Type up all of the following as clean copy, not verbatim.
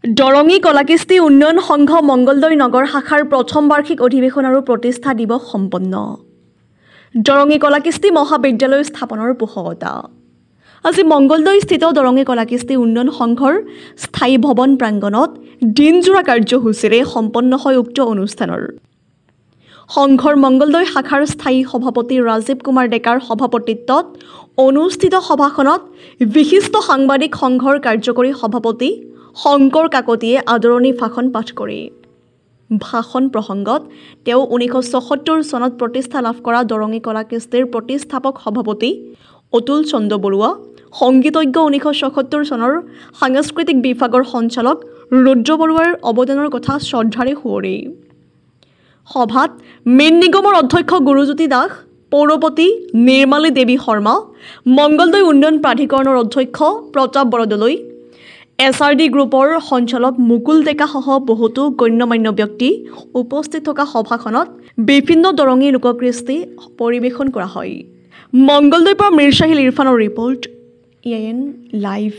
দৰঙী কলাকৃষ্টি উন্নয়ন সংঘ মংগলদৈ নগৰ শাখাৰ প্ৰথম বাৰ্ষিক অধিৱেশন আৰু প্ৰতিষ্ঠা দিৱস সম্পন্ন। দৰঙী কলাকৃষ্টি মহাবিদ্যালয় স্থাপনৰ পোষকতা। আজি মংগলদৈস্থিত দৰঙী কলাকৃষ্টি উন্নয়ন সংঘৰ স্থায়ী ভৱন প্ৰাংগণত দিনজোৰা কাৰ্যসূচীৰে সম্পন্ন হয় উক্ত অনুষ্ঠানৰ। সংঘৰ মংগলদৈ শাখাৰ স্থায়ী সভাপতি ৰাজীৱ কুমাৰ ডেকাৰ সভাপতিত্বত অনুষ্ঠিত সভাখনত বিশিষ্ট সাংবাদিক সংঘৰ কাৰ্যকৰী সভাপতি শংকৰ কাকতিয়ে আদৰণি ভাষণ পাঠ কৰে। ভাষণ প্ৰসংগত তেওঁ 1976 চনত প্ৰতিষ্ঠা লাভ কৰা দৰঙী কলাকৃষ্টিৰ প্ৰতিষ্ঠাপক সভাপতি অতুল চন্দ্ৰ বৰুৱা, সংগীতজ্ঞ 1977 চনৰ সাংস্কৃতিক বিভাগৰ সঞ্চালক ৰুদ্ৰ বৰুৱাৰ অৱদানৰ কথা শ্ৰদ্ধাৰে সোঁৱৰে। সভাত মেন নিগমৰ অধ্যক্ষ গুৰুজ্যোতি দাস, পৌৰপতি নিৰ্মালী দেৱী শৰ্মা, মংগলদৈ উন্নয়ন প্ৰাধিকৰণৰ অধ্যক্ষ প্ৰতাপ বৰদলৈ, SRD গ্ৰুপৰ সঞ্চালক মুকুল ডেকাসহ বহুতো গণ্যমান্য ব্যক্তি উপস্থিত থকা সভাখনত বিভিন্ন দৰঙী লোককৃষ্টি পৰিৱেশন কৰা হয়। মংগলদৈৰ পৰা মিৰ চাহিল ইৰফানৰ ৰিপৰ্ট, EIN লাইভ।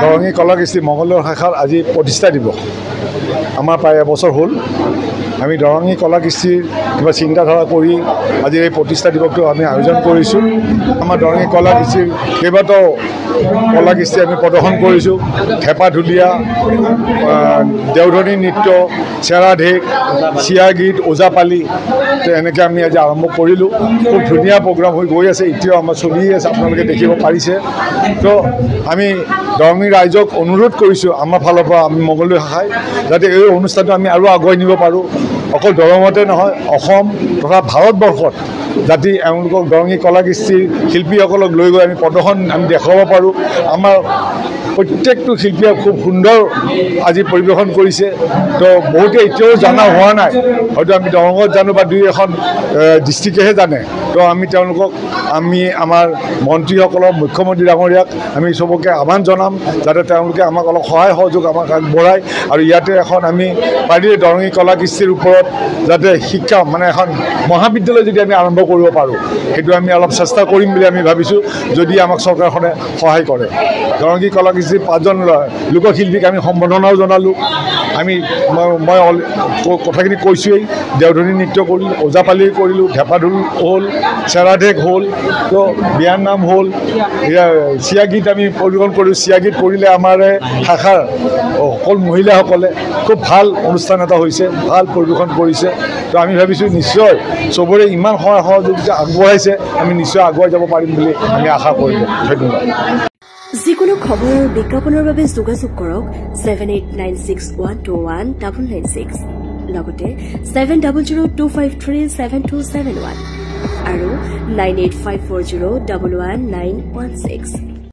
দৰঙী কলাকৃষ্টি মংগলদৈ শাখাৰ আজি প্ৰতিষ্ঠা দিৱস। আমাৰ প্ৰায় এবছৰ হ'ল আমি দৰঙী কলাকৃষ্টিৰ কিবা চিন্তাধাৰা কৰি আজি এই প্ৰতিষ্ঠা দিৱসটো আমি আয়োজন কৰিছোঁ। আমাৰ দৰঙী কলাকৃষ্টিৰ কেইবাটাও কলাকৃষ্টি আমি প্ৰদৰ্শন কৰিছোঁ। থেপা ঢুলীয়া, দেওধনী নৃত্য, চেৰা ঢেক, চিয়া গীত, ওজাপালি, এনেকৈ আমি আজি আৰম্ভ কৰিলোঁ। খুব ধুনীয়া প্ৰগ্ৰাম হৈ গৈ আছে, এতিয়াও আমাৰ চলি আছে, আপোনালোকে দেখিব পাৰিছে। তো আমি দৰঙী ৰাইজক অনুৰোধ কৰিছোঁ আমাৰ ফালৰ পৰা, আমি মংগলদৈ শাখাই যাতে এই অনুষ্ঠানটো আমি আৰু আগুৱাই নিব পাৰোঁ। অকল দৰঙতে নহয়, অসম তথা ভাৰতবৰ্ষত যাতে এওঁলোকক দৰঙী কলাকৃষ্টিৰ শিল্পীসকলক লৈ গৈ আমি প্ৰদৰ্শন আমি দেখুৱাব পাৰোঁ। আমাৰ প্ৰত্যেকটো শিল্পীয়ে খুব সুন্দৰ আজি পৰিৱেশন কৰিছে। তো বহুতে এতিয়াও জনা হোৱা নাই, হয়তো আমি দৰঙত জানো বা দুই এখন ডিষ্ট্ৰিক্টেহে জানে। তো আমি তেওঁলোকক, আমি আমাৰ মন্ত্ৰীসকলক, মুখ্যমন্ত্ৰী ডাঙৰীয়াক আমি চবকে আহ্বান জনাম যাতে তেওঁলোকে আমাক অলপ সহায় সহযোগ আমাক আগবঢ়ায়। আৰু ইয়াতে এখন আমি পাৰিলে দৰঙী কলাকৃষ্টিৰ ওপৰত যাতে শিক্ষা মানে এখন মহাবিদ্যালয় যদি আমি আৰম্ভ কৰিব পাৰোঁ, সেইটো আমি অলপ চেষ্টা কৰিম বুলি আমি ভাবিছোঁ, যদি আমাক চৰকাৰখনে সহায় কৰে। দৰঙী কলাকৃষ্টিৰ 5জন লোকশিল্পীক আমি সম্বৰ্ধনাও জনালোঁ। মই কথাখিনি কৈছোঁৱেই, দেওধনী নৃত্য কৰিলোঁ, ওজাপালি কৰিলোঁ, ঢেপাঢোল হ'ল, চেৰা ঢেক হ'ল, তো বিয়াৰ নাম হ'ল, চিয়া গীত আমি পৰিৱেশন কৰিলোঁ। চিয়া গীত কৰিলে আমাৰ শাখাৰ সকলো মহিলাসকলে খুব ভাল অনুষ্ঠান এটা হৈছে, ভাল পৰিৱেশন কৰিছে। তো আমি ভাবিছোঁ নিশ্চয় চবৰে ইমান সহায় সহযোগিতা আগবঢ়াইছে, আমি নিশ্চয় আগুৱাই যাব পাৰিম বুলি আমি আশা কৰিলোঁ। ধন্যবাদ। যিকোনো খবৰ আৰু বিজ্ঞাপনৰ বাবে যোগাযোগ কৰক 7896121996, লগতে 7002537271 আৰু 9854011916।